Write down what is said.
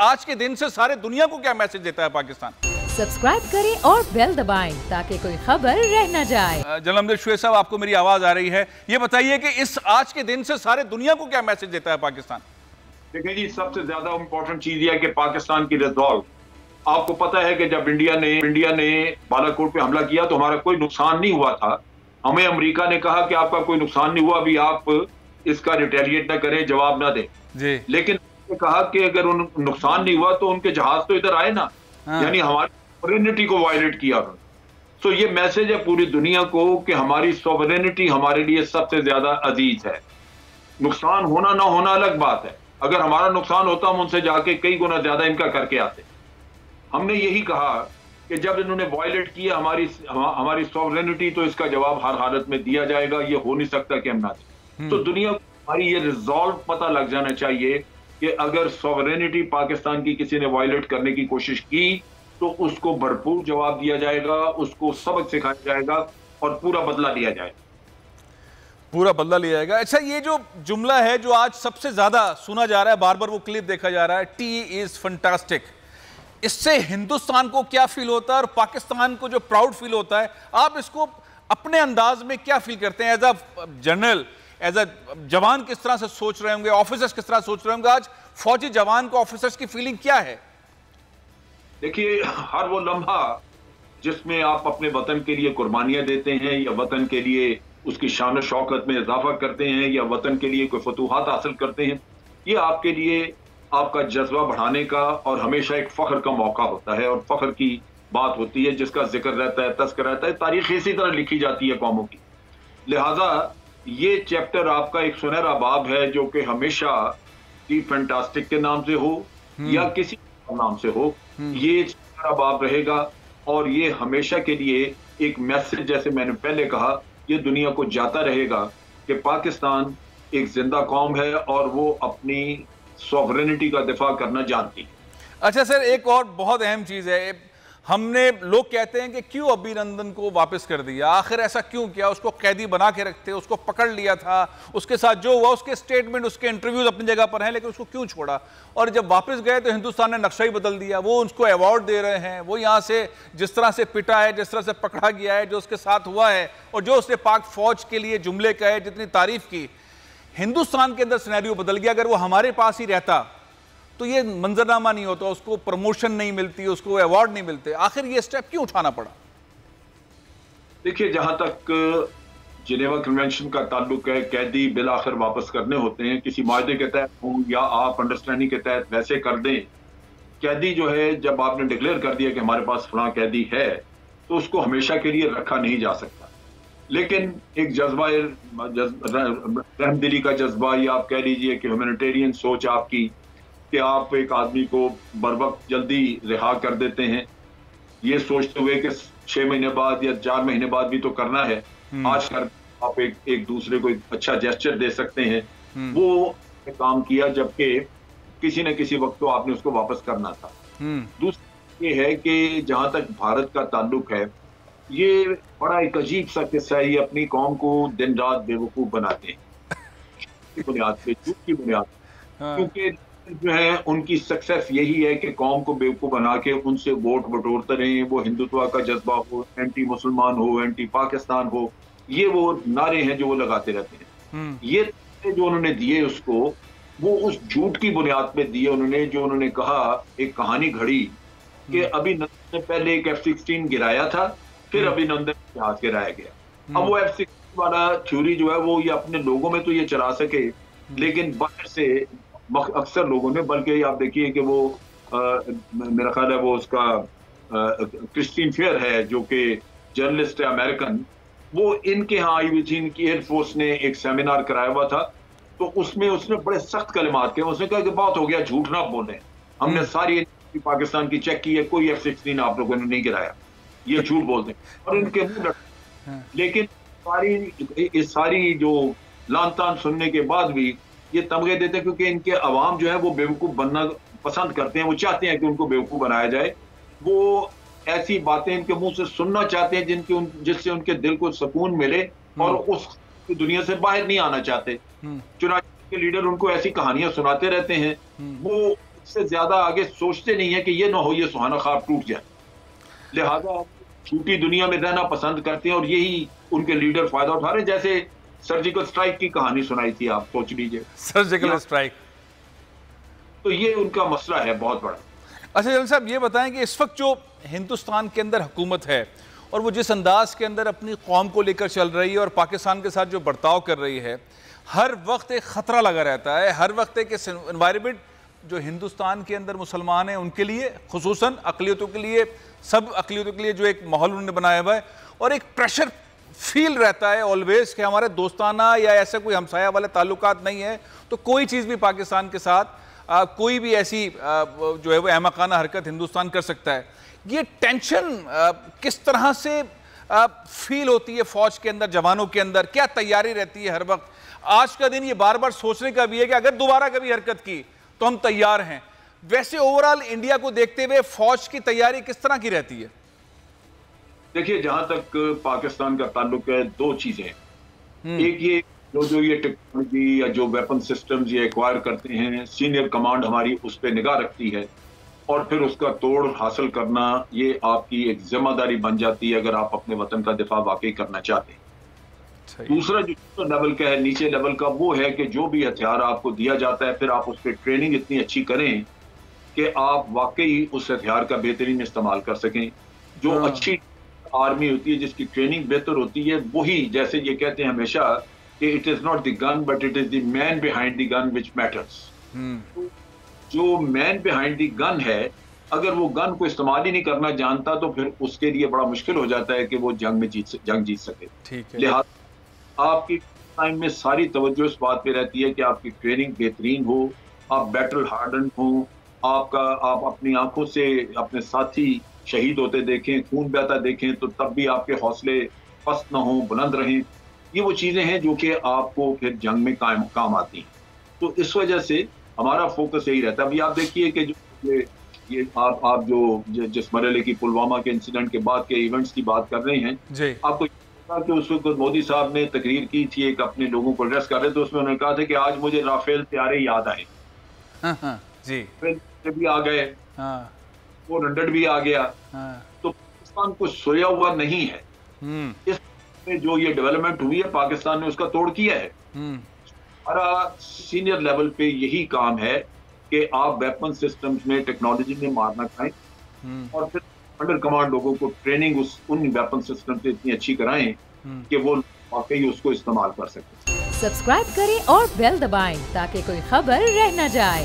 आज के दिन से सारे दुनिया को क्या मैसेज देता है पाकिस्तान? सब्सक्राइब करें और बेल दबाएं ताकि कोई खबर रह न जाए। जलमदिन शुएब साहब, आपको मेरी आवाज आ रही है, ये बताइए कि इस आज के दिन से सारे दुनिया को क्या मैसेज देता है पाकिस्तान? देखिए जी, सबसे ज्यादा इंपॉर्टेंट चीज यह है कि पाकिस्तान की रिजॉल्व, आपको पता है कि जब इंडिया ने बालाकोट पे हमला किया तो हमारा कोई नुकसान नहीं हुआ था। हमें अमेरिका ने कहा कि आपका कोई नुकसान नहीं हुआ, अभी आप इसका रिटेलिएट ना करें, जवाब ना दें जी। लेकिन कहा कि अगर उन नुकसान नहीं हुआ तो उनके जहाज तो इधर आए ना, यानी हमारी सॉवरेनिटी को वायलेट किया उन्होंने। तो ये मैसेज है पूरी दुनिया को कि हमारी सॉवरेनिटी हमारे लिए सबसे ज्यादा अजीज है। नुकसान होना ना होना अलग बात है, अगर हमारा नुकसान होता हम उनसे जाके कई गुना ज्यादा इनका करके आते। हमने यही कहा कि जब इन्होंने वायलेट किया हमारी सॉवरेनिटी, तो इसका जवाब हर हालत में दिया जाएगा, ये हो नहीं सकता कि हम ना दें। तो दुनिया को हमारी ये रिजॉल्व पता लग जाना चाहिए कि अगर सॉवरेनिटी पाकिस्तान की किसी ने वायलेट करने की कोशिश की तो उसको भरपूर जवाब दिया जाएगा, उसको सबक सिखाया जाएगा और पूरा बदला लिया जाएगा। पूरा बदला लिया जाएगा। अच्छा, ये जो जुमला है जो आज सबसे ज्यादा सुना जा रहा है, बार बार वो क्लिप देखा जा रहा है, टी इज फैंटास्टिक, इससे हिंदुस्तान को क्या फील होता है और पाकिस्तान को जो प्राउड फील होता है, आप इसको अपने अंदाज में क्या फील करते हैं? As a general, as a जवान किस तरह से सोच रहे होंगे, ऑफिसर्स किस तरह सोच रहे होंगे, आज फौजी जवान को ऑफिसर्स की फीलिंग क्या है? देखिए, हर वो लम्हा जिसमें आप अपने वतन के लिए कुर्बानियां देते हैं या वतन के लिए उसकी शान शौकत में इजाफा करते हैं या वतन के लिए कोई फतूहात हासिल करते हैं, ये आपके लिए आपका जज्बा बढ़ाने का और हमेशा एक फख्र का मौका होता है और फख्र की बात होती है जिसका जिक्र रहता है, तस्कर रहता है, तारीख इसी तरह लिखी जाती है कौमों की। लिहाजा ये चैप्टर आपका एक सुनहरा बाब है जो कि हमेशा दी फैंटास्टिक के नाम से हो या किसी नाम से हो, ये सुनहरा बाब रहेगा और ये हमेशा के लिए एक मैसेज, जैसे मैंने पहले कहा, ये दुनिया को जाता रहेगा कि पाकिस्तान एक जिंदा कौम है और वो अपनी सॉवरेनिटी का दिफा करना जानती है। अच्छा सर, एक और बहुत अहम चीज है, हमने लोग कहते हैं कि क्यों अभिनंदन को वापस कर दिया, आखिर ऐसा क्यों किया? उसको कैदी बना के रखते, उसको पकड़ लिया था, उसके साथ जो हुआ, उसके स्टेटमेंट, उसके इंटरव्यूज अपनी जगह पर हैं, लेकिन उसको क्यों छोड़ा? और जब वापस गए तो हिंदुस्तान ने नक्शा ही बदल दिया, वो उसको अवार्ड दे रहे हैं, वो यहाँ से जिस तरह से पिटा है, जिस तरह से पकड़ा गया है, जो उसके साथ हुआ है और जो उसने पाक फौज के लिए जुमले कहे, जितनी तारीफ की, हिंदुस्तान के अंदर सिनेरियो बदल गया। अगर वो हमारे पास ही रहता तो ये मंजरनामा नहीं होता, उसको प्रमोशन नहीं मिलती, उसको अवार्ड नहीं मिलते, आखिर ये स्टेप क्यों उठाना पड़ा? देखिए, जहां तक जिनेवा कन्वेंशन का ताल्लुक है, कैदी बिल आखिर वापस करने होते हैं, किसी मायदे के तहत हो या आप अंडरस्टैंडिंग के तहत वैसे कर दें। कैदी जो है, जब आपने डिक्लेयर कर दिया कि हमारे पास फलां कैदी है, तो उसको हमेशा के लिए रखा नहीं जा सकता। लेकिन एक जज्बा, रहमदिली का जज्बा, या आप कह लीजिए कि ह्यूमैनिटेरियन सोच आपकी, कि आप एक आदमी को बर वक्त जल्दी रिहा कर देते हैं, ये सोचते हुए कि 6 महीने बाद या 4 महीने बाद भी तो करना है, आज कर आप एक दूसरे को एक अच्छा जेस्चर दे सकते हैं, वो काम किया, जबकि किसी न किसी वक्त तो आपने उसको वापस करना था। दूसरा ये है कि जहां तक भारत का ताल्लुक है, ये बड़ा एक अजीब सा किस्सा है, ये अपनी कौम को दिन रात बेवकूफ बनाते हैं बुनियाद पे, झूठ की बुनियाद, क्योंकि जो है उनकी सक्सेस यही है कि कौम को बेवकूफ बना के उनसे वोट बटोरते रहे। वो हिंदुत्व का जज्बा हो, एंटी मुसलमान हो, एंटी पाकिस्तान हो, ये वो नारे हैं जो वो लगाते रहते हैं। ये जो उन्होंने दिए उसको, वो उस झूठ की बुनियाद पे दिए उन्होंने, जो उन्होंने कहा, एक कहानी घड़ी कि अभिनंदन ने पहले एक F-16 गिराया था, फिर अभिनंदन जहाज गिराया गया। अब वो F-16 वाला थ्योरी जो है वो ये अपने लोगों में तो ये चला सके, लेकिन बाहर से अक्सर लोगों ने, बल्कि आप देखिए कि वो मेरा ख्याल है वो उसका क्रिस्टीन फेयर है जो कि जर्नलिस्ट है अमेरिकन, वो इनके यहाँ आई हुई थी, इनकी एयरफोर्स ने एक सेमिनार कराया हुआ था, तो उसमें उसने बड़े सख्त कलिमात किए। उसने कहा कि बहुत हो गया, झूठ ना बोलें, हमने सारी पाकिस्तान की चेक की है, कोई F-16 आप लोगों ने नहीं गिराया, ये झूठ बोलते हैं और इनके मुंह लग। लेकिन इस सारी जो लान तान सुनने के बाद भी ये तमगे देते हैं, क्योंकि इनके अवाम जो है वो बेवकूफ बनना पसंद करते हैं, वो चाहते हैं कि उनको बेवकूफ बनाया जाए, वो ऐसी बातें इनके मुंह से सुनना चाहते हैं जिससे उनके दिल को सुकून मिले और उस दुनिया से बाहर नहीं आना चाहते। चुनाव के लीडर उनको ऐसी कहानियां सुनाते रहते हैं, वो से ज्यादा आगे सोचते नहीं है कि ये ना हो ये सुहाना ख्वाब टूट जाए, लिहाजा छूटी दुनिया में रहना पसंद करते हैं और यही उनके लीडर फायदा उठा रहे हैं। जैसे सर्जिकल स्ट्राइक की कहानी सुनाई थी, आप सोच लीजिए, सर्जिकल स्ट्राइक, तो ये उनका मसला है बहुत बड़ा। अच्छा जलील साहब, ये बताएं कि इस वक्त जो हिंदुस्तान के अंदर हुकूमत है और वो जिस अंदाज के अंदर अपनी कौम को लेकर चल रही है और पाकिस्तान के साथ जो बर्ताव कर रही है, हर वक्त एक ख़तरा लगा रहता है, हर वक्त एक एनवायरनमेंट जो हिंदुस्तान के अंदर मुसलमान हैं उनके लिए, खुसूसन अक़लियतों के लिए, सब अक़लियतों के लिए जो एक माहौल उन्होंने बनाया हुआ है, और एक प्रेशर फील रहता है ऑलवेज कि हमारे दोस्ताना या ऐसे कोई हमसाया वाले ताल्लुकात नहीं है तो कोई चीज़ भी पाकिस्तान के साथ कोई भी ऐसी जो है वो अहमकाना हरकत हिंदुस्तान कर सकता है। ये टेंशन किस तरह से फील होती है फौज के अंदर, जवानों के अंदर, क्या तैयारी रहती है हर वक्त? आज का दिन ये बार बार सोचने का भी है कि अगर दोबारा कभी हरकत की तो हम तैयार हैं। वैसे ओवरऑल इंडिया को देखते हुए फौज की तैयारी किस तरह की रहती है? देखिए, जहां तक पाकिस्तान का ताल्लुक है, दो चीजें हैं। एक ये जो ये टेक्नोलॉजी या जो वेपन सिस्टम्स ये एक्वायर करते हैं, सीनियर कमांड हमारी उस पर निगाह रखती है और फिर उसका तोड़ हासिल करना ये आपकी एक जिम्मेदारी बन जाती है अगर आप अपने वतन का दिफा वाकई करना चाहते हैं। दूसरा जो लेवल का है, नीचे लेवल का, वो है कि जो भी हथियार आपको दिया जाता है फिर आप उस पर ट्रेनिंग इतनी अच्छी करें कि आप वाकई उस हथियार का बेहतरीन इस्तेमाल कर सकें। जो अच्छी आर्मी होती है जिसकी ट्रेनिंग बेहतर होती है, वही, जैसे ये कहते हैं हमेशा कि it is not the gun but it is the man behind the gun which matters. जो मैन बिहाइंड द गन है, अगर वो गन को इस्तेमाल ही नहीं करना जानता तो फिर उसके लिए बड़ा मुश्किल हो जाता है कि वो जंग जीत सके। लिहाजा आपकी टाइम में सारी तवज्जो इस बात पे रहती है कि आपकी ट्रेनिंग बेहतरीन हो, आप बैटल हार्डन हो, आप अपनी आंखों से अपने साथी शहीद होते देखें, खून बहता देखें, तो तब भी आपके हौसले पस्त न हो, बुलंद रहें। ये वो चीजें हैं जो कि आपको फिर जंग में काम आती हैं। तो इस वजह से हमारा फोकस यही रहता है। अभी आप देखिए कि जो ये आप जो जिस मरहले की पुलवामा के इंसिडेंट के बाद के इवेंट्स की बात कर रहे हैं, आपको कि उस वक्त मोदी साहब ने तकरीर की थी, एक अपने लोगों को एड्रेस कर रहे थे, उसमें उन्होंने कहा था कि आज मुझे राफेल प्यारे याद आए। जी, भी आ गए, 400 भी आ गया। तो पाकिस्तान कुछ सोया हुआ नहीं है। इसमें जो ये डेवलपमेंट हुई है, पाकिस्तान ने उसका तोड़ किया है। हमारा सीनियर लेवल पे यही काम है कि आप वेपन सिस्टम्स में, टेक्नोलॉजी में मारना खाएं और फिर अंडर कमांड लोगों को ट्रेनिंग उन वेपन सिस्टम से इतनी अच्छी कराएं कि वो वाकई उसको इस्तेमाल कर सकें। सब्सक्राइब करें और बेल दबाएं ताकि कोई खबर रह न जाए।